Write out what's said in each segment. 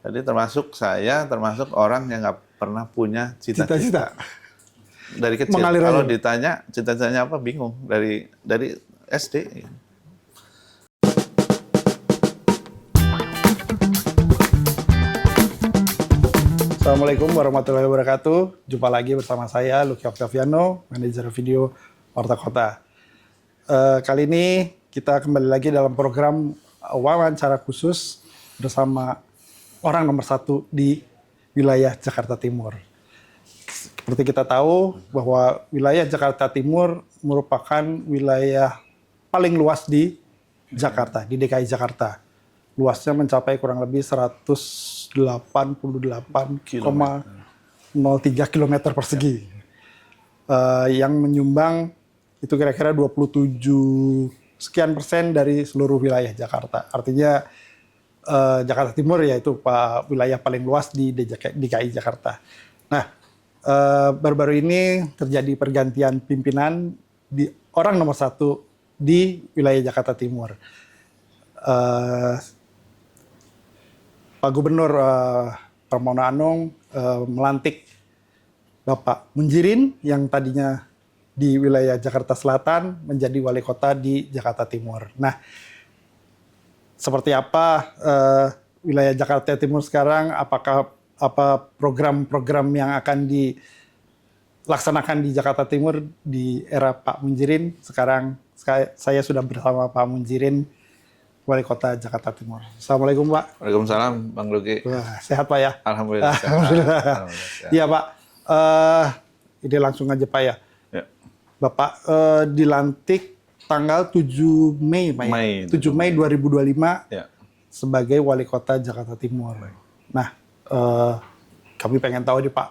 Jadi termasuk orang yang nggak pernah punya cita-cita. Cita-cita. Dari kecil. Mengalir Kalau aja. ditanya cita-citanya apa, bingung. Dari SD. Assalamualaikum warahmatullahi wabarakatuh. Jumpa lagi bersama saya, Lucky Octaviano, manajer video Warta Kota. Kali ini kita kembali lagi dalam program wawancara khusus bersama orang nomor 1 di wilayah Jakarta Timur. Seperti kita tahu bahwa wilayah Jakarta Timur merupakan wilayah paling luas di Jakarta, di DKI Jakarta. Luasnya mencapai kurang lebih 188,03 km persegi. Yang menyumbang itu kira-kira 27 sekian persen dari seluruh wilayah Jakarta. Artinya Jakarta Timur yaitu wilayah paling luas di DKI Jakarta. Nah, baru-baru ini terjadi pergantian pimpinan di orang nomor 1 di wilayah Jakarta Timur. Pak Gubernur Pramono Anung melantik Bapak Munjirin yang tadinya di wilayah Jakarta Selatan menjadi wali kota di Jakarta Timur. Nah, seperti apa wilayah Jakarta Timur sekarang? Apakah program-program yang akan dilaksanakan di Jakarta Timur di era Pak Munjirin? Sekarang saya sudah bersama Pak Munjirin, Wali Kota Jakarta Timur. Assalamualaikum, Pak. Waalaikumsalam, Bang Luki. Wah, sehat, Pak ya? Alhamdulillah. Alhamdulillah. Iya, Pak. Ini langsung aja, Pak ya. Ya. Bapak dilantik tanggal 7 Mei, Pak ya? 7 Mei 2025 Ya. sebagai Wali Kota Jakarta Timur. Nah, kami pengen tahu nih, Pak,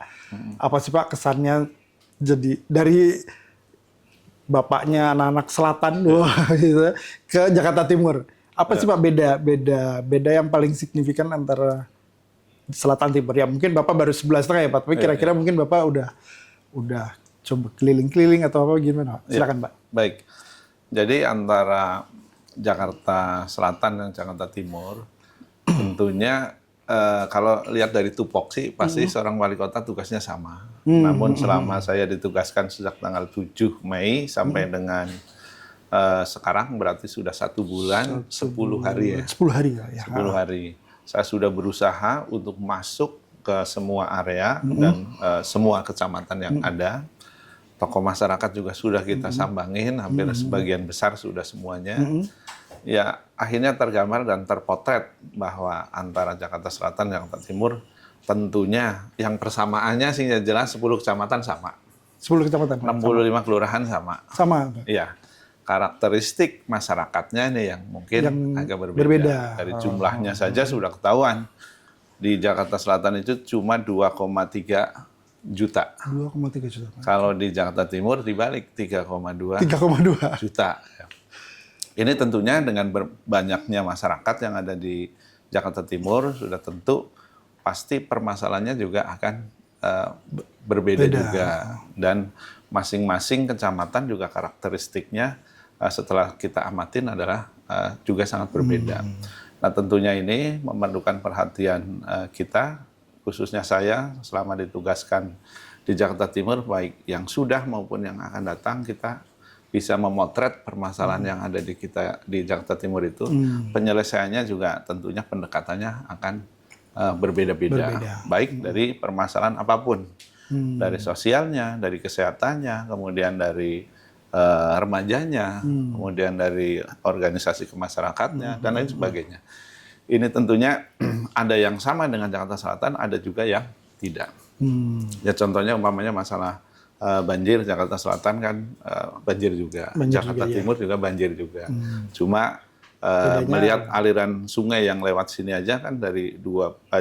apa sih, Pak, kesannya jadi dari bapaknya anak-anak selatan gitu, ke Jakarta Timur? Apa sih, Pak, beda yang paling signifikan antara selatan timur? Ya mungkin Bapak baru 11,5 ya, Pak, tapi kira-kira mungkin Bapak udah coba keliling-keliling atau apa gimana? Silakan, Pak. Baik. Jadi antara Jakarta Selatan dan Jakarta Timur, tentunya kalau lihat dari tupoksi pasti seorang wali kota tugasnya sama. Namun selama saya ditugaskan sejak tanggal 7 Mei sampai dengan sekarang berarti sudah 1 bulan, 10 hari ya. 10 hari ya. 10 hari. Saya sudah berusaha untuk masuk ke semua area dan semua kecamatan yang ada. Tokoh masyarakat juga sudah kita sambangin, hampir sebagian besar sudah semuanya. Ya, akhirnya tergambar dan terpotret bahwa antara Jakarta Selatan dan Jakarta Timur tentunya yang persamaannya sih jelas 10 kecamatan sama. 10 kecamatan. 65 kelurahan sama. Sama. Iya. Karakteristik masyarakatnya ini yang mungkin agak berbeda. Dari jumlahnya saja sudah ketahuan. Di Jakarta Selatan itu cuma 2,3 juta. 2,3 juta. Kalau di Jakarta Timur dibalik 3,2 juta. Ini tentunya dengan banyaknya masyarakat yang ada di Jakarta Timur sudah tentu pasti permasalahannya juga akan berbeda juga. Dan masing-masing kecamatan juga karakteristiknya setelah kita amatin adalah juga sangat berbeda. Nah, tentunya ini memerlukan perhatian kita, khususnya saya selama ditugaskan di Jakarta Timur, baik yang sudah maupun yang akan datang, kita bisa memotret permasalahan yang ada di Jakarta Timur itu. Penyelesaiannya juga tentunya pendekatannya akan berbeda-beda, baik dari permasalahan apapun, dari sosialnya, dari kesehatannya, kemudian dari remajanya, kemudian dari organisasi kemasyarakatnya, dan lain sebagainya. Ini tentunya ada yang sama dengan Jakarta Selatan, ada juga yang tidak. Ya contohnya umpamanya masalah banjir, Jakarta Selatan kan banjir juga, Jakarta Timur juga banjir juga. Cuma melihat aliran sungai yang lewat sini aja kan dari 13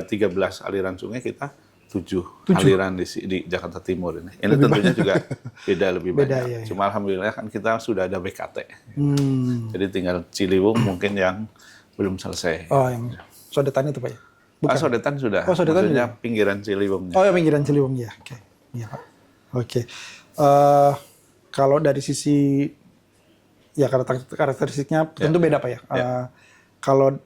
aliran sungai kita 7 aliran di Jakarta Timur ini. Ini tentunya juga lebih banyak. Cuma alhamdulillah kan kita sudah ada BKT. Jadi tinggal Ciliwung mungkin yang belum selesai. Oh, yang Sodetan itu, Pak ya? Sodetan sudah. Sodetan maksudnya juga? Pinggiran Ciliwung. Oh ya, pinggiran Ciliwung ya. Oke. Iya, Pak. Oke. Kalau dari sisi ya karakteristiknya tentu beda, Pak ya. Kalau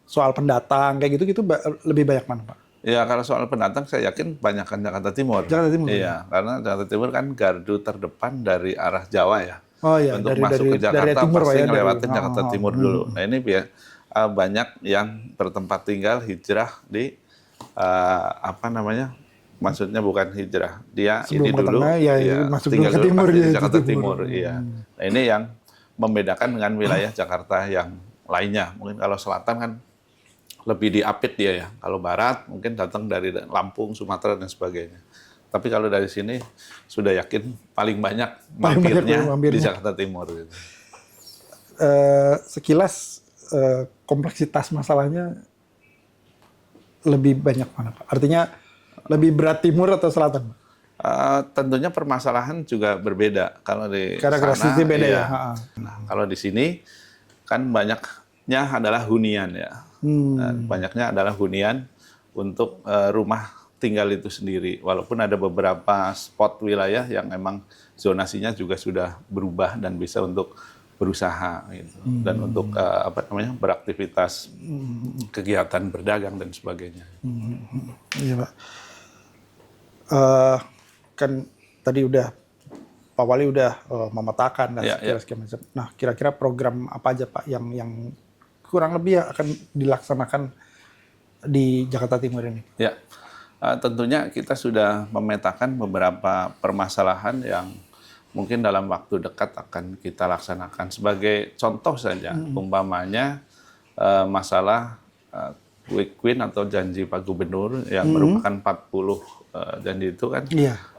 soal pendatang kayak gitu lebih banyak mana Pak? Ya kalau soal pendatang saya yakin banyakkan Jakarta Timur. Jakarta Timur. Iya, karena Jakarta Timur kan gardu terdepan dari arah Jawa ya. Oh iya, Untuk masuk ke Jakarta dari timur, pasti Pak, ya, ngelewatin Jakarta Timur dulu. Nah ini banyak yang bertempat tinggal hijrah di apa namanya? Maksudnya bukan hijrah, dia sebelum ini ke dulu tengah, ya, masuk tinggal ke dulu timur, pasti ya, di Jakarta timur. Timur. Iya. Nah ini yang membedakan dengan wilayah Jakarta yang lainnya. Mungkin kalau selatan kan lebih diapit dia ya. Kalau barat mungkin datang dari Lampung, Sumatera dan sebagainya. Tapi kalau dari sini sudah yakin paling banyak mampirnya di Jakarta Timur. Gitu. Sekilas kompleksitas masalahnya lebih banyak mana Pak? Artinya lebih berat timur atau selatan? Tentunya permasalahan juga berbeda. Kalau di sana beda ya. Nah, kalau di sini kan banyaknya adalah hunian ya. Dan banyaknya adalah hunian untuk rumah tinggal itu sendiri. Walaupun ada beberapa spot wilayah yang memang zonasinya juga sudah berubah dan bisa untuk berusaha gitu. Dan untuk beraktivitas kegiatan berdagang dan sebagainya. Iya Pak. Kan tadi Pak Wali udah memetakan dan segala macam. Nah, kira-kira program apa aja Pak yang kurang lebih akan dilaksanakan di Jakarta Timur ini? Ya, tentunya kita sudah memetakan beberapa permasalahan yang mungkin dalam waktu dekat akan kita laksanakan. Sebagai contoh saja, umpamanya masalah quick win atau janji Pak Gubernur yang merupakan 40 janji itu kan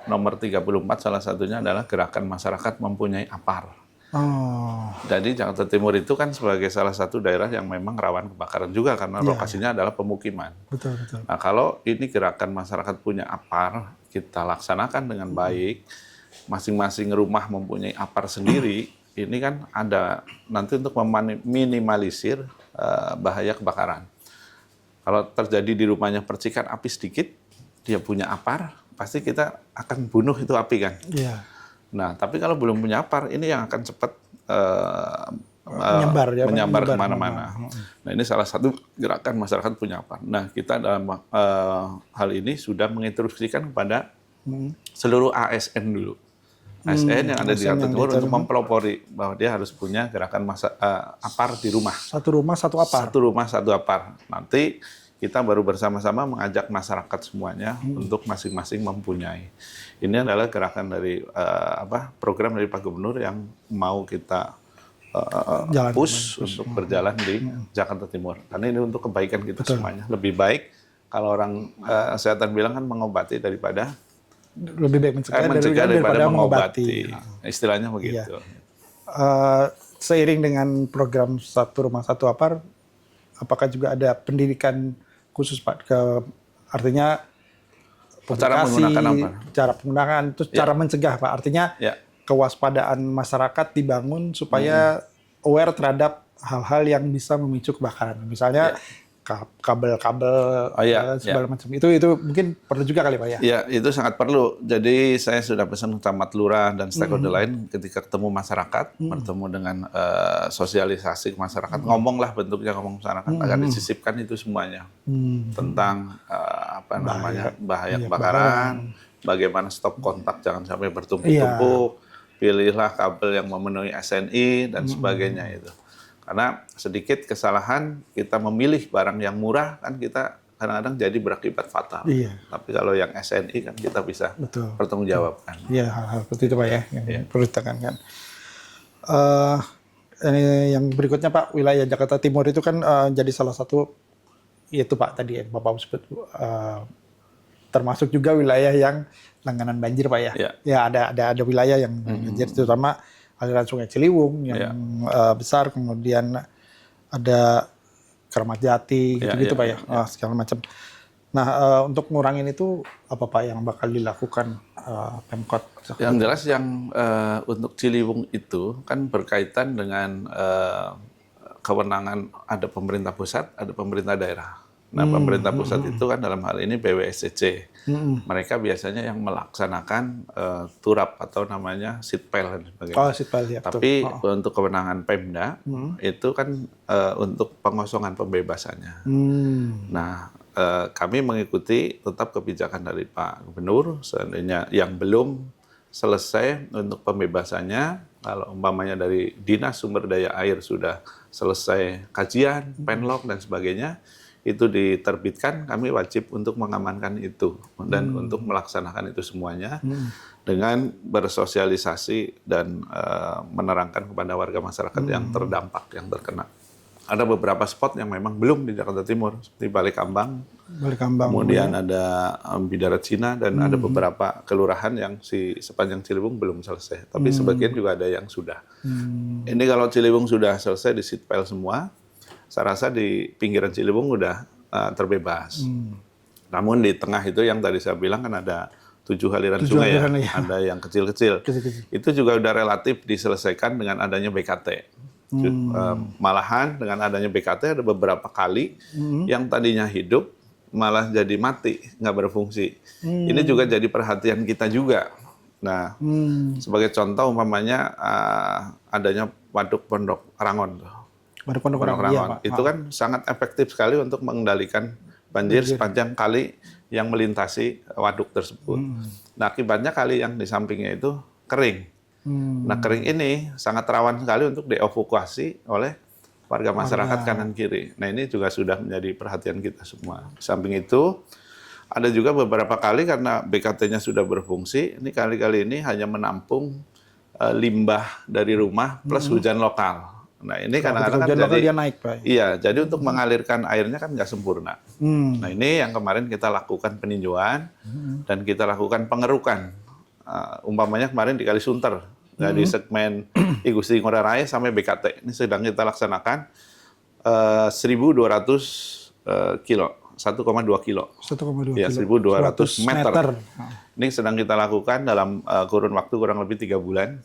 nomor 34 salah satunya adalah gerakan masyarakat mempunyai APAR. Jadi Jakarta Timur itu kan sebagai salah satu daerah yang memang rawan kebakaran juga karena lokasinya adalah pemukiman. Betul. Nah kalau ini gerakan masyarakat punya APAR, kita laksanakan dengan baik, masing-masing rumah mempunyai APAR sendiri, ini kan ada nanti untuk meminimalisir bahaya kebakaran. Kalau terjadi di rumahnya percikan api sedikit, dia punya APAR, pasti kita akan bunuh itu api kan. Nah, tapi kalau belum punya APAR, ini yang akan cepat menyebar kemana-mana. Nah, ini salah satu gerakan masyarakat punya APAR. Nah, kita dalam hal ini sudah menginstruksikan kepada seluruh ASN dulu. ASN yang ada di Jakarta Timur untuk mempelopori bahwa dia harus punya gerakan APAR di rumah. Satu rumah, satu APAR? Satu rumah, satu APAR. Nanti kita baru bersama-sama mengajak masyarakat semuanya untuk masing-masing mempunyai. Ini adalah gerakan dari program dari Pak Gubernur yang mau kita push untuk berjalan di Jakarta Timur. Karena ini untuk kebaikan kita semuanya. Lebih baik kalau orang kesehatan bilang kan mengobati daripada lebih baik mencegah daripada mengobati. Istilahnya begitu. Seiring dengan program satu rumah satu APAR, apakah juga ada pendidikan khusus Pak artinya cara menggunakan apa? Cara penggunaan, terus cara mencegah Pak. Artinya kewaspadaan masyarakat dibangun supaya aware terhadap hal-hal yang bisa memicu kebakaran. Misalnya kabel-kabel segala macam. Itu mungkin perlu juga kali Pak ya? Ya, itu sangat perlu. Jadi saya sudah pesan camat lurah dan stakeholder lain ketika ketemu masyarakat, bertemu dengan sosialisasi ke masyarakat, ngomonglah bentuknya ngomong masyarakat agar disisipkan itu semuanya tentang bahaya kebakaran, bagaimana stop kontak jangan sampai bertumpuk-tumpuk, pilihlah kabel yang memenuhi SNI dan sebagainya itu. Karena sedikit kesalahan kita memilih barang yang murah kan kita kadang-kadang jadi berakibat fatal. Tapi kalau yang SNI kan kita bisa pertanggungjawabkan. Iya, hal-hal seperti itu Pak ya yang perlu ditekankan. Ini yang berikutnya Pak, wilayah Jakarta Timur itu kan jadi salah satu yaitu Pak tadi yang Bapak sebut termasuk juga wilayah yang langganan banjir Pak ya. Ya ada wilayah yang banjir terutama aliran Sungai Ciliwung yang besar, kemudian ada Keramat Jati, gitu-gitu Pak ya, segala macam. Nah, untuk ngurangin itu apa Pak yang bakal dilakukan Pemkot? Yang jelas yang untuk Ciliwung itu kan berkaitan dengan kewenangan ada pemerintah pusat, ada pemerintah daerah. Nah, pemerintah pusat itu kan dalam hal ini BWSCC. Mereka biasanya yang melaksanakan turap atau namanya sitpel dan sebagainya. Oh, sitpel ya. Tapi untuk kewenangan Pemda itu kan untuk pengosongan pembebasannya. Nah, kami mengikuti tetap kebijakan dari Pak Gubernur. Seandainya yang belum selesai untuk pembebasannya, kalau umpamanya dari Dinas Sumber Daya Air sudah selesai kajian, penlog dan sebagainya, itu diterbitkan, kami wajib untuk mengamankan itu dan untuk melaksanakan itu semuanya dengan bersosialisasi dan menerangkan kepada warga masyarakat yang terdampak, yang terkena. Ada beberapa spot yang memang belum di Jakarta Timur, seperti Balikambang, kemudian ada Bidara Cina, dan ada beberapa kelurahan yang sepanjang Ciliwung belum selesai. Tapi sebagian juga ada yang sudah. Ini kalau Ciliwung sudah selesai di sitpel semua, saya rasa di pinggiran Ciliwung udah terbebas. Namun di tengah itu yang tadi saya bilang kan ada 7 aliran sungai ya, ada yang kecil-kecil. Itu juga udah relatif diselesaikan dengan adanya BKT. Malahan dengan adanya BKT ada beberapa kali yang tadinya hidup malah jadi mati, nggak berfungsi. Ini juga jadi perhatian kita juga. Nah, sebagai contoh umpamanya adanya Waduk Pondok Rangon. Waduk Pondok Rangon, iya, Pak. Itu kan sangat efektif sekali untuk mengendalikan banjir sepanjang kali yang melintasi waduk tersebut. Nah, akibatnya kali yang di sampingnya itu kering. Nah, kering ini sangat rawan sekali untuk dievakuasi oleh warga masyarakat kanan kiri. Nah, ini juga sudah menjadi perhatian kita semua. Di samping itu, ada juga beberapa kali karena BKT-nya sudah berfungsi, ini kali-kali ini hanya menampung limbah dari rumah plus hujan lokal. Nah, ini kadang-kadang kan jadi dia naik, Pak. Iya, jadi untuk mengalirkan airnya kan nggak sempurna. Nah, ini yang kemarin kita lakukan peninjauan dan kita lakukan pengerukan. Umpamanya kemarin di Kalisunter, dari segmen I Gusti Ngurah Rai sampai BKT. Ini sedang kita laksanakan 1.200 kilo, 1,2 kilo. 1,2 ya, 1.200 meter. Ini sedang kita lakukan dalam kurun waktu kurang lebih 3 bulan.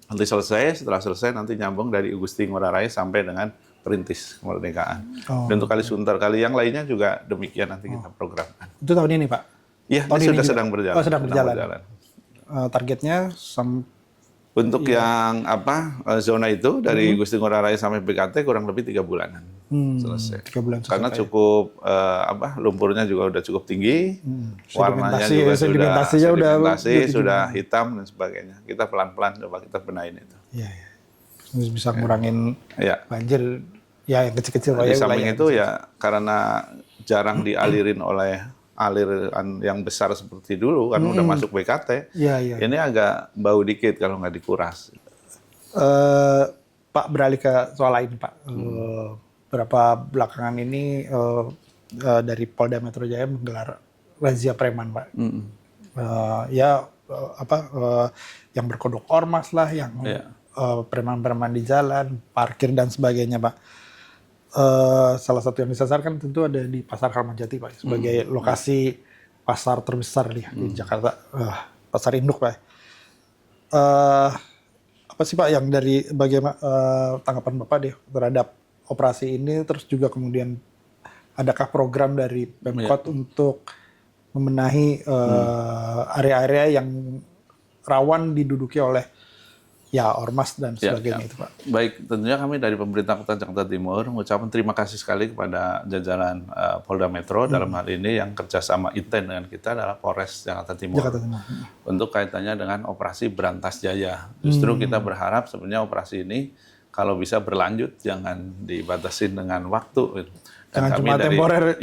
Nanti selesai, setelah selesai nanti nyambung dari I Gusti Ngurah Rai sampai dengan Perintis Kemerdekaan. Dan untuk Kalisunter, kali yang lainnya juga demikian nanti kita programkan. Itu tahun ini, Pak? Iya, ini sudah sedang berjalan. Oh, sedang berjalan. Targetnya untuk yang zona itu dari Gusti Ngurah Rai sampai BKT kurang lebih 3 bulanan selesai. 3 bulan selesai. Karena cukup lumpurnya juga udah cukup tinggi, warnanya juga sudah hitam dan sebagainya. Kita pelan-pelan coba kita benahin itu. Iya. Bisa ngurangin banjir ya yang kecil-kecil. Di samping itu ya karena jarang dialirin oleh aliran yang besar seperti dulu kan udah masuk BKT. Ini agak bau dikit kalau nggak dikuras. Pak, beralih ke soal lain, Pak. Berapa belakangan ini dari Polda Metro Jaya menggelar razia preman, Pak. Yang berkodok ormas lah, yang preman-preman di jalan, parkir dan sebagainya, Pak. Salah satu yang disasar kan tentu ada di Pasar Kramajati, Pak, sebagai lokasi pasar terbesar di Jakarta, pasar induk, Pak. Apa sih, Pak, yang dari bagaimana tanggapan Bapak deh terhadap operasi ini, terus juga kemudian adakah program dari Pemkot untuk membenahi area-area yang rawan diduduki oleh ormas dan sebagainya itu, Pak. Baik, tentunya kami dari pemerintah Kota Jakarta Timur mengucapkan terima kasih sekali kepada jajaran Polda Metro dalam hal ini yang kerjasama inten dengan kita adalah Polres Jakarta Timur. Untuk kaitannya dengan operasi Berantas Jaya. Justru kita berharap sebenarnya operasi ini kalau bisa berlanjut, jangan dibatasi dengan waktu. Dan kami temporer.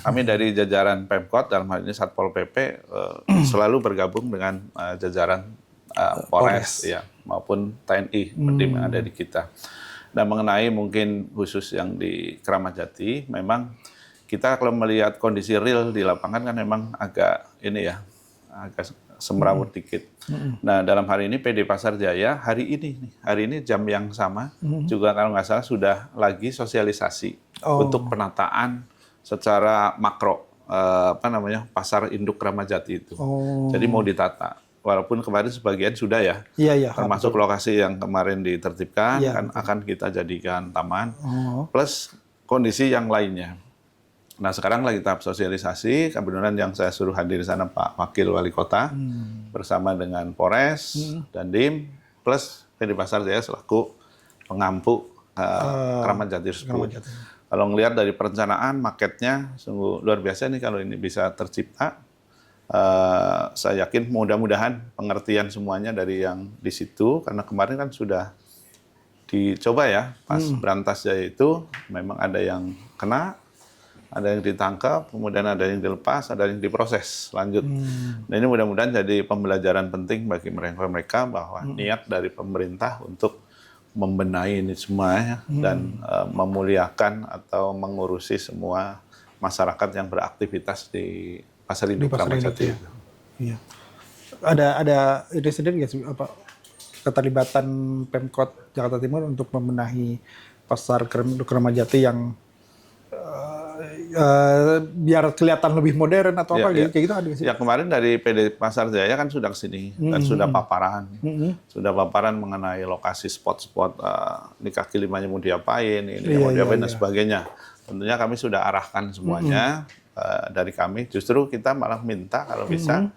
Kami dari jajaran Pemkot dalam hal ini Satpol PP selalu bergabung dengan jajaran Polres maupun TNI yang ada di kita. Dan mengenai mungkin khusus yang di Kramajati, memang kita kalau melihat kondisi real di lapangan kan memang agak agak semrawut dikit. Nah, dalam hari ini PD Pasar Jaya hari ini jam yang sama juga kalau nggak salah sudah lagi sosialisasi untuk penataan secara makro pasar induk Kramajati itu. Jadi mau ditata. Walaupun kemarin sebagian sudah termasuk lokasi yang kemarin ditertibkan akan kita jadikan taman, plus kondisi yang lainnya. Nah sekarang lagi tahap sosialisasi, kebetulan yang saya suruh hadir di sana Pak Wakil Wali Kota bersama dengan Polres dan DIM plus PD Pasar Jaya selaku pengampu Keramat Jati tersebut. Kalau ngelihat dari perencanaan marketnya sungguh luar biasa nih kalau ini bisa tercipta. Saya yakin mudah-mudahan pengertian semuanya dari yang di situ karena kemarin kan sudah dicoba ya pas Berantas Jaya itu memang ada yang kena. Ada yang ditangkap, kemudian ada yang dilepas, ada yang diproses lanjut. Nah ini mudah-mudahan jadi pembelajaran penting bagi mereka bahwa niat dari pemerintah untuk membenahi ini semua ya, dan memuliakan atau mengurusi semua masyarakat yang beraktivitas di Pasar Induk Kramat Jati. Iya. Ada ini sendiri nggak sih apa keterlibatan Pemkot Jakarta Timur untuk membenahi Pasar Induk Kramat Jati yang biar kelihatan lebih modern atau apa gitu, kayak gitu ada sih? Ya kemarin dari PD Pasar Jaya kan sudah kesini dan sudah paparan mengenai lokasi spot-spot ini kaki limanya mau diapain, ini mau diapain dan sebagainya. Tentunya kami sudah arahkan semuanya dari kami. Justru kita malah minta kalau bisa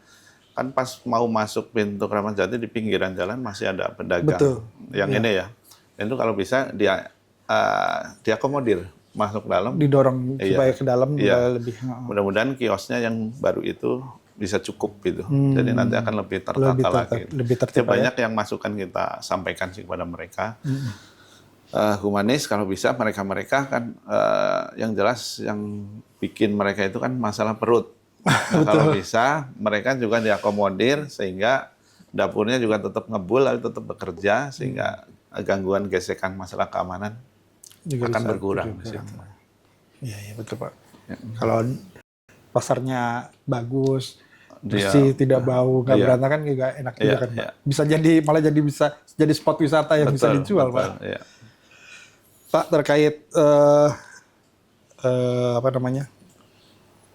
kan pas mau masuk pintu Kramat Jati di pinggiran jalan masih ada pedagang yang ini ya. Dan itu kalau bisa dia diakomodir. Masuk dalam, didorong supaya ke dalam lebih. Mudah-mudahan kiosnya yang baru itu bisa cukup gitu. Jadi nanti akan lebih tertata lagi. Lebih tertib banyak yang masukan kita sampaikan sih kepada mereka. Humanis kalau bisa mereka kan yang jelas yang bikin mereka itu kan masalah perut. Nah, kalau bisa mereka juga diakomodir sehingga dapurnya juga tetap ngebul, lalu tetap bekerja sehingga gangguan gesekan masalah keamanan juga akan berkurang di situ. Iya, betul Pak. Ya. Kalau pasarnya bagus, bersih, tidak bau, nggak berantakan juga enak juga kan Pak. Bisa jadi spot wisata yang bisa dijual Pak. Iya. Pak terkait apa namanya?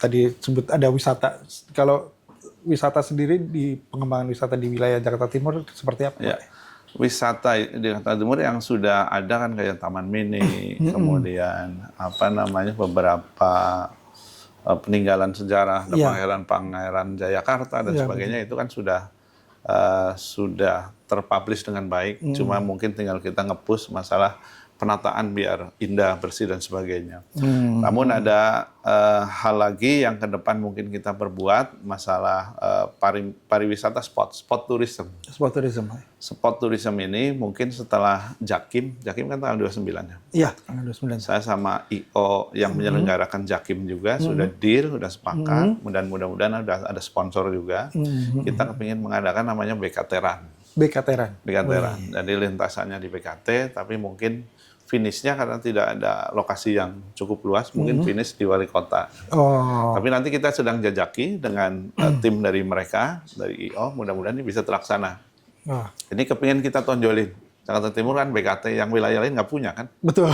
Tadi sebut ada wisata. Kalau wisata sendiri di pengembangan wisata di wilayah Jakarta Timur seperti apa Pak? Wisata di Jakarta Timur yang sudah ada kan kayak Taman Mini, kemudian beberapa peninggalan sejarah, Pangeran Jayakarta dan sebagainya itu kan sudah terpublish dengan baik. Cuma mungkin tinggal kita nge-push masalah penataan biar indah, bersih dan sebagainya. Namun ada hal lagi yang ke depan mungkin kita perbuat masalah pariwisata spot tourism. Spot tourism ini mungkin setelah Jakim kan tanggal 29 ya. Iya, tanggal 29. Saya sama IO yang menyelenggarakan Jakim juga sudah deal, sudah sepakat. Mudah-mudahan ada sponsor juga. Kita kepingin mengadakan namanya BKT-ran. Jadi lintasannya di BKT, tapi mungkin finishnya karena tidak ada lokasi yang cukup luas, mungkin finish di wali kota. Tapi nanti kita sedang jajaki dengan tim dari mereka, dari IO, mudah-mudahan ini bisa terlaksana. Ini kepingin kita tonjolin. Jakarta Timur kan BKT yang wilayah lain nggak punya kan? Betul.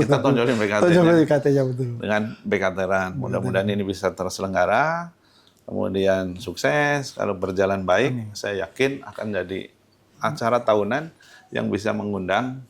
Kita tonjolin BKT-nya dengan BKT-ran. Mudah-mudahan ini bisa terselenggara, kemudian sukses. Kalau berjalan baik, saya yakin akan jadi acara tahunan yang bisa mengundang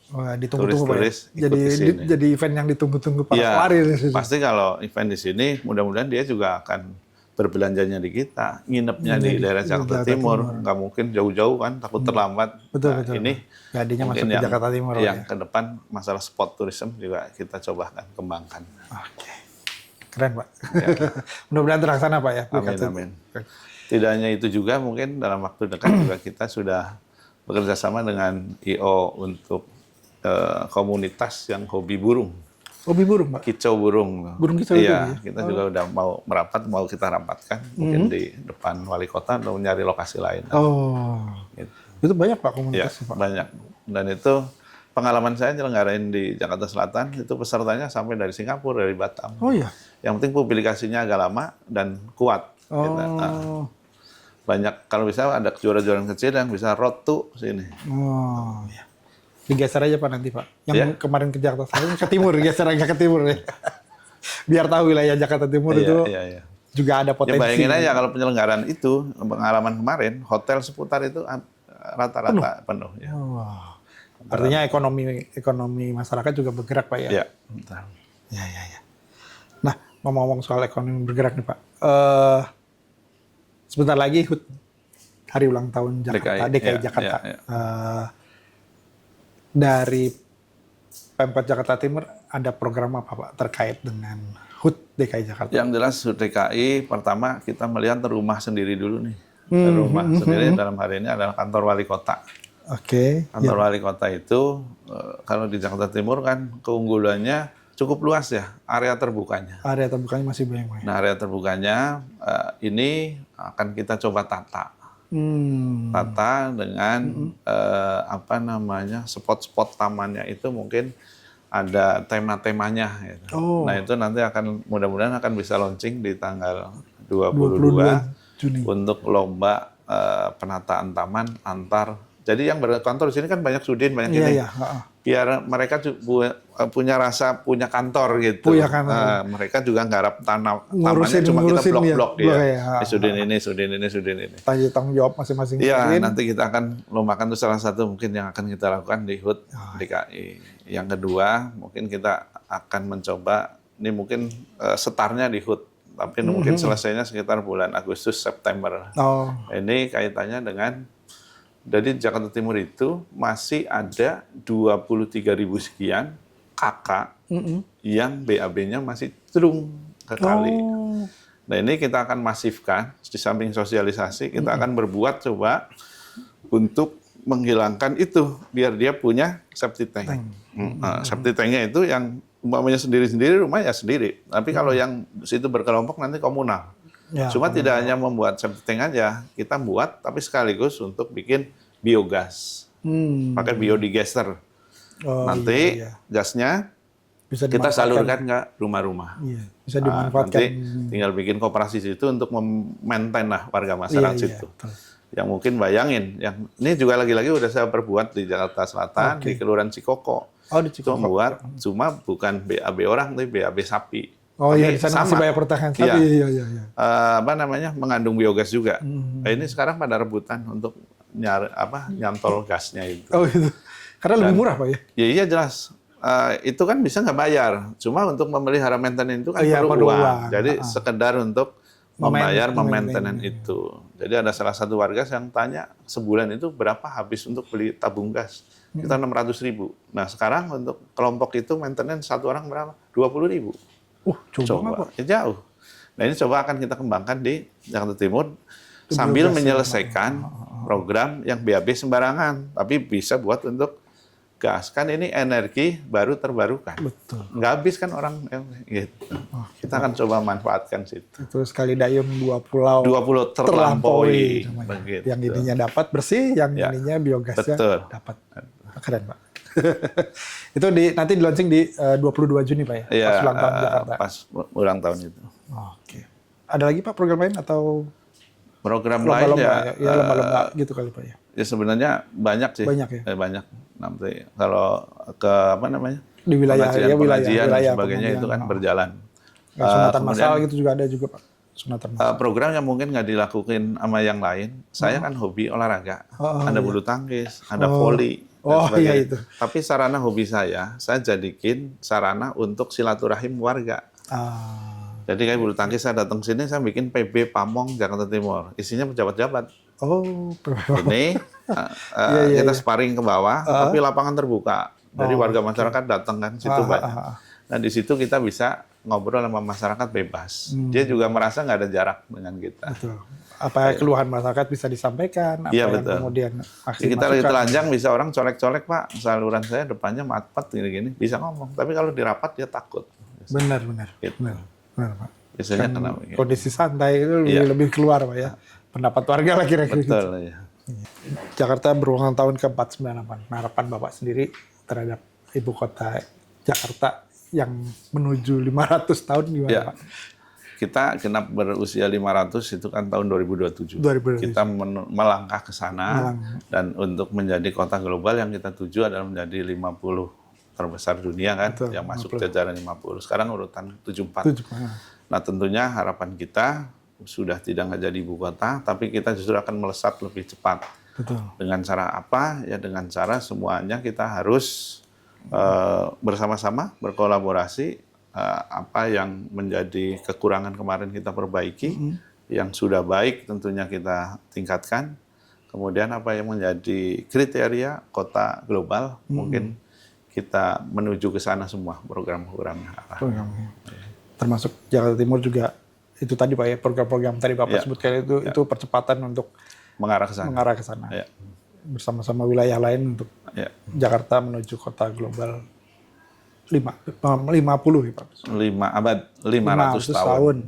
turis-turis ikut ke sini. Jadi event yang ditunggu-tunggu para pelari. Pasti kalau event di sini, mudah-mudahan dia juga akan berbelanjanya di kita, nginepnya di daerah Jakarta Timur. Nggak mungkin jauh-jauh kan, takut terlambat. Betul. Ini mungkin masuk ke Jakarta Timur. Yang ke depan masalah spot tourism juga kita coba kembangkan. Oke. Keren Pak. Mudah-mudahan terlaksana Pak ya. Amin. Tidak hanya itu juga, mungkin dalam waktu dekat juga kita sudah bekerja sama dengan IO untuk komunitas yang hobi burung. Hobi burung, Pak? Kicau burung. Burung kicau itu? Iya, kita juga udah mau kita rapatkan. Mungkin di depan wali kota atau nyari lokasi lain. Gitu. Itu banyak Pak komunitasnya, Pak? Banyak. Dan itu pengalaman saya nyelenggarain di Jakarta Selatan, itu pesertanya sampai dari Singapura, dari Batam. Oh iya? Yang penting publikasinya agak lama dan kuat. Gitu. Banyak, kalau bisa ada juara-juara kecil yang bisa road to sini. Iya. Digeser aja Pak nanti Pak. Yang kemarin ke Jakarta Selatan ke timur, geser aja ke timur ya. Biar tahu wilayah Jakarta Timur itu juga ada potensi. Ya bayangin aja kalau penyelenggaraan itu, pengalaman kemarin, hotel seputar itu rata-rata penuh. Ya. Artinya ekonomi masyarakat juga bergerak Pak ya? Iya. Ya. Nah, ngomong-ngomong soal ekonomi bergerak nih Pak. Sebentar lagi HUT, hari ulang tahun Jakarta, DKI Jakarta. Dari Pemkot Jakarta Timur ada program apa Pak terkait dengan HUT DKI Jakarta? Yang jelas HUT DKI pertama kita melihat rumah sendiri dulu nih. Rumah sendiri dalam hari ini adalah kantor wali kota. Oke. Kantor wali kota itu kalau di Jakarta Timur kan keunggulannya cukup luas ya, area terbukanya. Area terbukanya masih banyak. Nah, area terbukanya ini akan kita coba tata. Tata dengan apa namanya, spot-spot tamannya itu mungkin ada tema-temanya. Gitu. Nah, itu nanti akan mudah-mudahan akan bisa launching di tanggal 22 Juni untuk lomba penataan taman antar. Jadi yang berkantor di sini kan banyak sudin, banyak ini. Biar mereka punya rasa punya kantor gitu. Mereka juga nggarap tamannya cuma kita blok-blok dia. Sudin ini. Tanggung jawab masing-masing. Iya, nanti kita akan lombakan itu salah satu mungkin yang akan kita lakukan di HUT DKI. Yang kedua, mungkin kita akan mencoba, ini mungkin setarnya di HUT, tapi mungkin selesainya sekitar bulan Agustus September. Ini kaitannya dengan dari Jakarta Timur itu masih ada 23.000 sekian kakak yang BAB-nya masih cenderung ke kali. Nah, ini kita akan masifkan, di samping sosialisasi, kita akan berbuat coba untuk menghilangkan itu, biar dia punya septic tank. Septic tanknya itu yang umpamanya sendiri-sendiri, rumah ya sendiri. Tapi kalau yang situ berkelompok nanti komunal. Cuma tidak hanya membuat septic tank aja, kita buat tapi sekaligus untuk bikin biogas. Pakai biodigester. Nanti gasnya bisa kita salurkan ke rumah-rumah. Bisa dimanfaatkan. Nanti tinggal bikin koperasi situ untuk memaintain lah warga masyarakat situ. Yang mungkin bayangin, yang ini juga lagi-lagi udah saya perbuat di Jakarta Selatan, di Kelurahan Cikoko. Di Cikoko. Membuat cuma bukan BAB orang, tapi BAB sapi. Di sana masih banyak pertahanan sapi. Apa namanya, mengandung biogas juga. Nah, ini sekarang pada rebutan untuk nyantol gasnya itu. Gitu. Karena lebih murah Pak ya? Iya jelas. Itu kan bisa nggak bayar. Cuma untuk memelihara maintenance itu kan perlu uang. Jadi sekedar untuk membayar maintenance itu. Jadi ada salah satu warga yang tanya, sebulan itu berapa habis untuk beli tabung gas? Kita 600.000. Nah sekarang untuk kelompok itu maintenance satu orang berapa? 20.000. Coba. Jauh. Nah ini coba akan kita kembangkan di Jakarta Timur sambil menyelesaikan program yang BAB sembarangan, tapi bisa buat untuk gas. Kan ini energi baru terbarukan. Betul. Nggak habis kan orang gitu. Kita akan coba manfaatkan situ. Itu sekali dayung dua pulau terlampaui. Yang ininya dapat bersih, yang ininya biogasnya dapat. Keren Pak. Itu nanti di launching di 22 Juni Pak ya? Pas ulang tahun Jakarta. Pas ulang tahun itu. Oke. Ada lagi Pak program lain atau? Program lain ya lomba-lomba gitu kali Pak ya? Ya sebenarnya banyak sih. Banyak ya? Banyak. Nanti kalau ke apa namanya? Di wilayah pengajian dan sebagainya itu kan berjalan. Sunatan massal gitu juga ada juga Pak. Sunatan massal. Program yang mungkin nggak dilakukan sama yang lain. Saya kan hobi olahraga. Ada bulu tangkis, ada voli. Itu. Tapi sarana hobi saya jadikan sarana untuk silaturahim warga. Jadi kayak bulu tangkis saya datang sini, saya bikin PB Pamong Jakarta Timur. Isinya pejabat-pejabat. Ini kita sparring ke bawah, tapi lapangan terbuka. Jadi warga masyarakat datang kan, situ banyak. Dan di situ kita bisa ngobrol sama masyarakat bebas. Dia juga merasa nggak ada jarak dengan kita. Betul. Apa keluhan masyarakat bisa disampaikan, apa yang kemudian kita lagi telanjang bisa orang colek-colek Pak, saluran saya depannya matpat gini-gini, bisa ngomong. Tapi kalau dirapat dia takut. Benar. Gitu. Benar Pak. Biasanya kan kondisi santai itu lebih keluar Pak ya. Pendapat warga lah kira-kira. Betul gitu. Jakarta berulang tahun ke-498. Harapan Bapak sendiri terhadap ibu kota Jakarta yang menuju 500 tahun gimana Pak? Kita genap berusia 500 itu kan tahun 2027. Kita melangkah ke sana dan untuk menjadi kota global yang kita tuju adalah menjadi 50 terbesar dunia kan, yang masuk jajaran 50. Sekarang urutan 74. Nah tentunya harapan kita sudah tidak jadi ibu kota, tapi kita justru akan melesat lebih cepat. Dengan cara apa? Ya dengan cara semuanya kita harus bersama-sama berkolaborasi apa yang menjadi kekurangan kemarin kita perbaiki, yang sudah baik tentunya kita tingkatkan. Kemudian apa yang menjadi kriteria kota global, mungkin kita menuju ke sana semua program-programnya. Termasuk Jakarta Timur juga itu tadi Pak ya, program-program tadi Bapak sebutkan itu percepatan untuk mengarah ke sana. Mengarah ke sana. Ya. Bersama-sama wilayah lain untuk Jakarta menuju kota global 50 ya Pak. 500 tahun.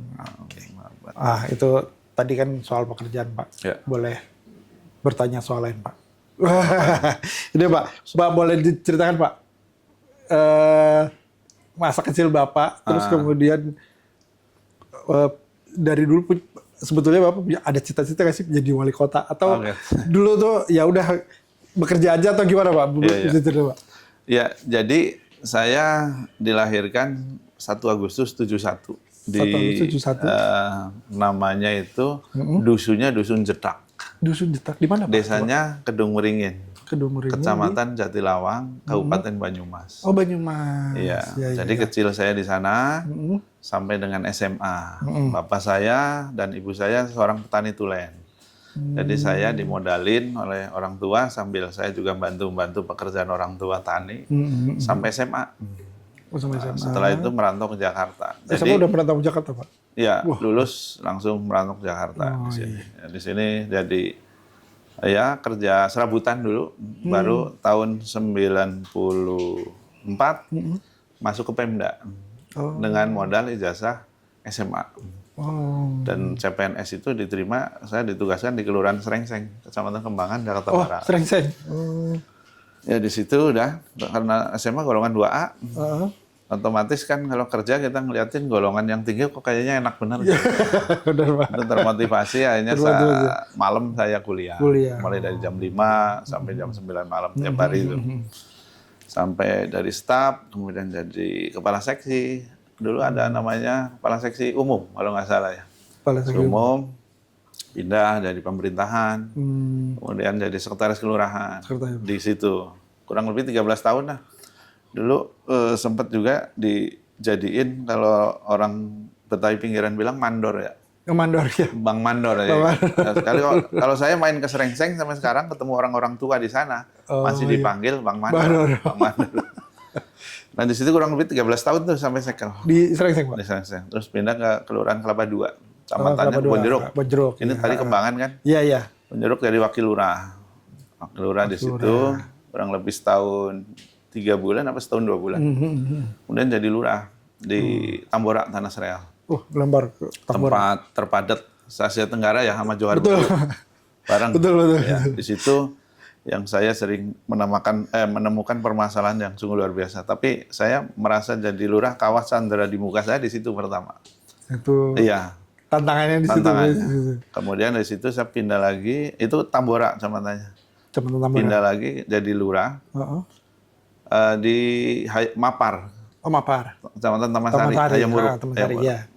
Itu tadi kan soal pekerjaan Pak. Ya. Boleh bertanya soal lain Pak. Ini Pak boleh diceritakan Pak masa kecil Bapak, terus kemudian dari dulu sebetulnya Bapak punya ada cita-cita nggak sih menjadi wali kota atau dulu tuh ya udah bekerja aja atau gimana Pak? Pak? Ya, jadi saya dilahirkan 1 Agustus 71 di namanya itu dusunnya Dusun Jetak. Dusun Jetak di mana Pak? Desanya Kedung Meringin. Kecamatan Jatilawang, Kabupaten Banyumas. Oh, Banyumas. Iya. Jadi kecil saya di sana sampai dengan SMA. Bapak saya dan ibu saya seorang petani tulen. Jadi saya dimodalin oleh orang tua sambil saya juga bantu pekerjaan orang tua tani sampai SMA. Sampai SMA. Setelah itu merantau ke Jakarta. Jadi udah merantau ke Jakarta Pak? Iya, lulus langsung merantau ke Jakarta di sini. Di sini jadi ya kerja serabutan dulu, baru tahun 94 masuk ke Pemda dengan modal ijazah SMA. Dan CPNS itu diterima, saya ditugaskan di Kelurahan Srengseng, Kecamatan Kembangan, Jakarta Barat. Srengseng. Ya di situ udah, karena SMA golongan 2A, otomatis kan kalau kerja kita ngeliatin golongan yang tinggi kok kayaknya enak bener. Itu termotivasi akhirnya malam saya kuliah. Mulai dari jam 5 sampai jam 9 malam tiap hari itu. Sampai dari staf, kemudian jadi kepala seksi. Dulu ada namanya kepala seksi umum kalau nggak salah ya. Kepala seksi umum, pindah dari pemerintahan, kemudian jadi sekretaris kelurahan. Di situ kurang lebih 13 tahun lah. Dulu sempat juga dijadiin kalau orang Betawi pinggiran bilang mandor ya. Mandor ya. Bang Mandor ya. Sekali kalau saya main ke Srengseng sampai sekarang ketemu orang-orang tua di sana masih dipanggil Bang Mandor. Bang Mandor. Nah di situ kurang lebih 13 tahun tuh sampai sekel. Di Srengseng Pak? Di Srengseng. Terus pindah ke Kelurahan Kelapa II. Kecamatannya Bonjeruk. Ini tadi Kembangan kan? Iya. Bonjeruk jadi wakil lurah. Wakil lurah di situ kurang lebih setahun 3 bulan apa setahun 2 bulan. Kemudian jadi lurah di Tambora, Tanah Sereal. Lembar Tambora. Tempat terpadat se-Asia Tenggara ya sama Johar Betul. Bareng. Betul. Ya, di situ yang saya sering menemukan permasalahan yang sungguh luar biasa. Tapi saya merasa jadi lurah kawah Sandra di muka saya di situ pertama. Itu. Iya. Tantangannya di situ. Kemudian dari situ saya pindah lagi, itu Tambora kecamatannya. Pindah lagi jadi lurah. Di Mapar. Mapar. Kecamatan Taman Sari, Hayamuruk. Iya.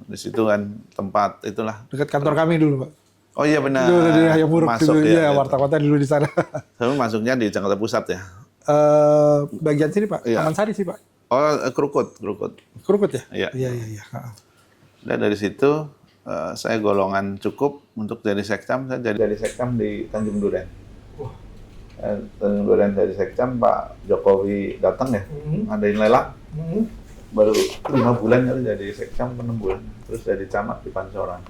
Di situ kan tempat itulah. Dekat kantor kami dulu, Pak. Oh iya benar. Dulu di Hayamuruk masuk dulu, ya, Warta Kota dulu di sana. Saya masuknya di Jakarta Pusat ya. Bagian sini, Pak. Iya. Taman Sari sih, Pak. Oh, Krukut ya? Iya. Iya. Dan dari situ saya golongan cukup untuk jadi sekcam. Saya jadi sekcam di Tanjung Duren. Tanjung Duren dari sekcam, Pak Jokowi datang ya, ngadain lelang. Baru 5 bulan kali jadi sekcam, 6 bulan. Terus jadi camat di Pancoran.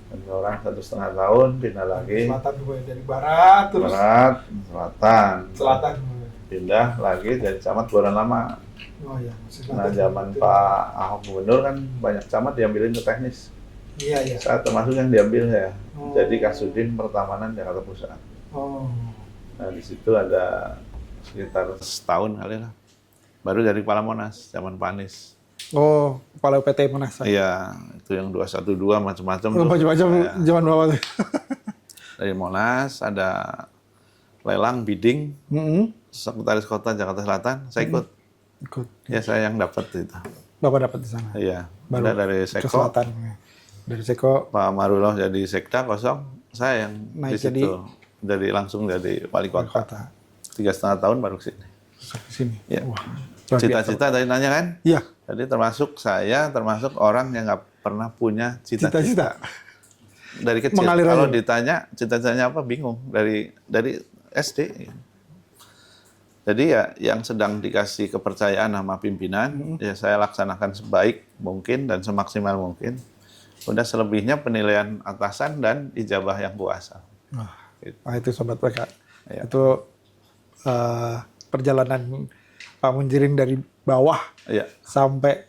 Pancoran 1,5 tahun, pindah lagi. Selatan juga dari barat, terus selatan. Pindah lagi jadi camat Boran Lama. Nah, zaman Pak Ahok Gubernur kan banyak camat diambilin ke teknis. Iya. Saya termasuk yang diambil ya. Jadi Kasudin Pertamanan Jakarta Pusat. Nah, di situ ada sekitar setahun kali lah. Baru dari Kepala Monas, zaman Pak Anies. Kepala PT Monas. Iya, itu yang 212 macam-macam. Macam-macam zaman berapa tuh? Dari Monas ada lelang bidding, Sekretaris Kota Jakarta Selatan, saya ikut. Ya saya yang dapat itu. Bapak dapat di sana? Iya. Baru dari Seko. Selatan. Dari Seko. Pak Marullah jadi sekda kosong, saya yang naik di situ. Langsung jadi wali kota. 3,5 tahun baru ke sini. Ke sini. Ya. Wah. Luar biasa, Cita-cita tadi nanya kan? Iya. Jadi termasuk orang yang nggak pernah punya cita-cita. Cita-cita. Dari kecil. Mengalir Kalau aja. ditanya cita-citanya apa, bingung. Dari SD. Jadi ya yang sedang dikasih kepercayaan sama pimpinan, ya saya laksanakan sebaik mungkin dan semaksimal mungkin. Udah selebihnya penilaian atasan dan ijabah yang kuasa. Nah, itu Sobat PK. Ya. Itu perjalanan Pak Munjirin dari bawah Iya. sampai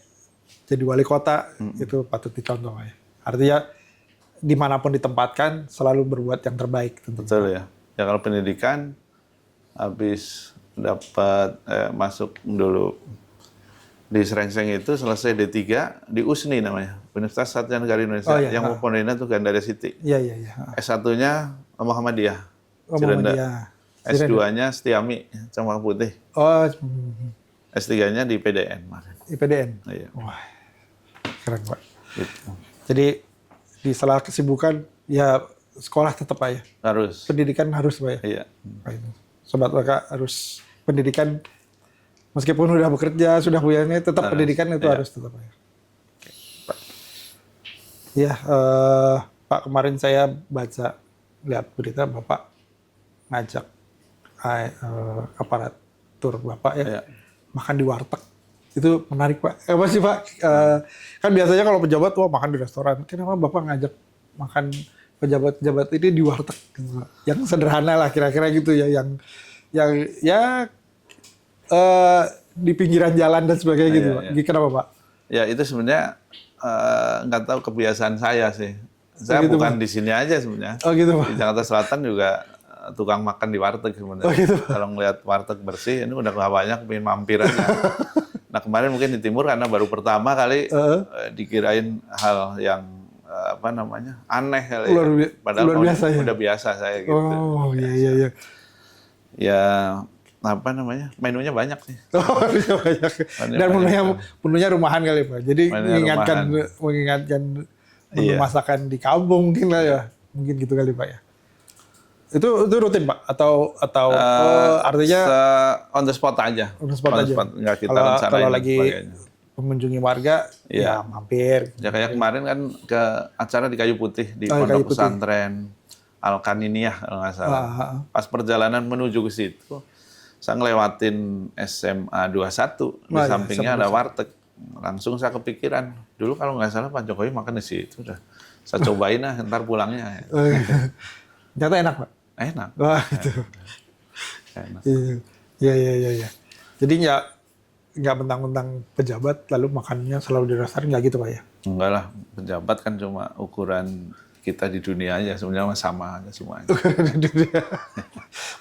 jadi wali kota, itu patut dicontoh. Ya. Artinya dimanapun ditempatkan selalu berbuat yang terbaik. Tentunya. Betul ya. Ya kalau pendidikan habis dapat masuk dulu di Srengseng itu selesai D3 di USNI namanya, Universitas Satya Negara Indonesia, yang komponennya tuh Gandara City. Iya. S1-nya Muhammadiyah. Muhammadiyah. S2-nya Setiami, Cempaka Putih. Oh, S3-nya di PDN. IPDN. Iya. Wah, keren Pak. Gitu. Jadi di sela kesibukan ya sekolah tetap Pak ya. Harus. Pendidikan harus Pak ya. Iya. Sobat PK harus pendidikan meskipun udah bekerja, sudah punyanya, tetap pendidikan itu harus tetap ya. Ya, Pak, kemarin saya lihat berita Bapak ngajak aparatur Bapak ya makan di warteg. Itu menarik Pak. Apa sih Pak? Kan biasanya kalau pejabat makan di restoran. Kenapa Bapak ngajak makan pejabat-pejabat ini di warteg? Yang sederhana lah kira-kira gitu ya, yang ya di pinggiran jalan dan sebagainya gitu, Pak. Kenapa Pak? Ya itu sebenarnya nggak tahu kebiasaan saya sih. Saya gitu, bukan Pak? di sini aja sebenarnya. Oh gitu Pak. Di Jakarta Selatan juga tukang makan di warteg sebenarnya. Oh gitu, Pak? Kalau ngeliat warteg bersih, ini udah banyak pengen mampir aja. Nah kemarin mungkin di timur karena baru pertama kali dikirain hal yang aneh kali. Padahal luar biasa, ya? udah biasa saya gitu. Oh iya. Ya menunya banyak sih. Oh, iya banyak. Dan menunya rumahan kali Pak. Jadi mengingatkan menu masakan di kampung mungkin lah ya. Mungkin gitu kali Pak ya. Itu rutin Pak atau artinya on the spot aja. On the spot aja. Nggak kita rencanain. Kalau lagi mengunjungi warga ya mampir. Ya kayak kemarin kan ke acara di Kayu Putih di Pondok Pesantren Al-Kaniniyah kalau nggak salah. Pas perjalanan menuju ke situ, saya ngelewatin SMA 21, di sampingnya ada warteg. Langsung saya kepikiran, dulu kalau nggak salah Pak Jokowi makan di situ. Udah. Saya cobain lah, ntar pulangnya. Ternyata enak Pak? Enak. Wah itu. Enak. Iya. Jadi nggak mentang-mentang pejabat lalu makannya selalu di restoran, nggak gitu Pak ya? Enggak lah, pejabat kan cuma ukuran kita di dunia aja, sebenarnya sama aja semuanya.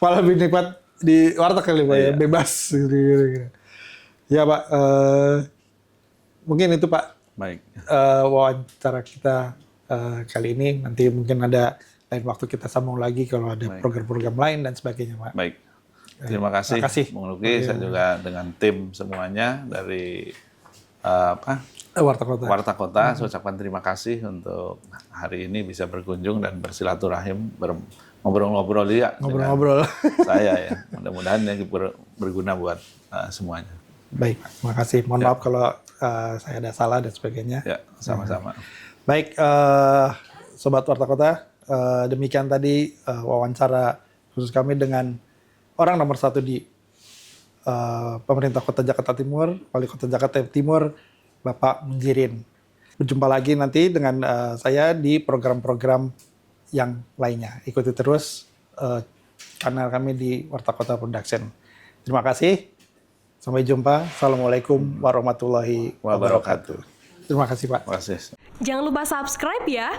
Malah lebih nikmat di warteg kali Pak ya, bebas gitu. Ya Pak, mungkin itu Pak. Baik. Wawancara kita kali ini, nanti mungkin ada lain waktu kita sambung lagi kalau ada program-program lain dan sebagainya Pak. Baik. Terima kasih, Bung Luki. Saya juga dengan tim semuanya dari Warta Kota. Saya ucapkan terima kasih untuk hari ini bisa berkunjung dan bersilaturahim, ngobrol-ngobrol ya. Ngobrol-ngobrol. Saya ya. Mudah-mudahan ini berguna buat semuanya. Baik, terima kasih. Mohon maaf kalau saya ada salah dan sebagainya. Ya, sama-sama. Baik, Sobat Warta Kota, demikian tadi wawancara khusus kami dengan orang nomor 1 di pemerintah Kota Jakarta Timur, Wali Kota Jakarta Timur, Bapak Munjirin. Berjumpa lagi nanti dengan saya di program-program yang lainnya. Ikuti terus kanal kami di Warta Kota Production. Terima kasih. Sampai jumpa. Assalamualaikum warahmatullahi wabarakatuh. Terima kasih Pak. Terima kasih. Jangan lupa subscribe ya.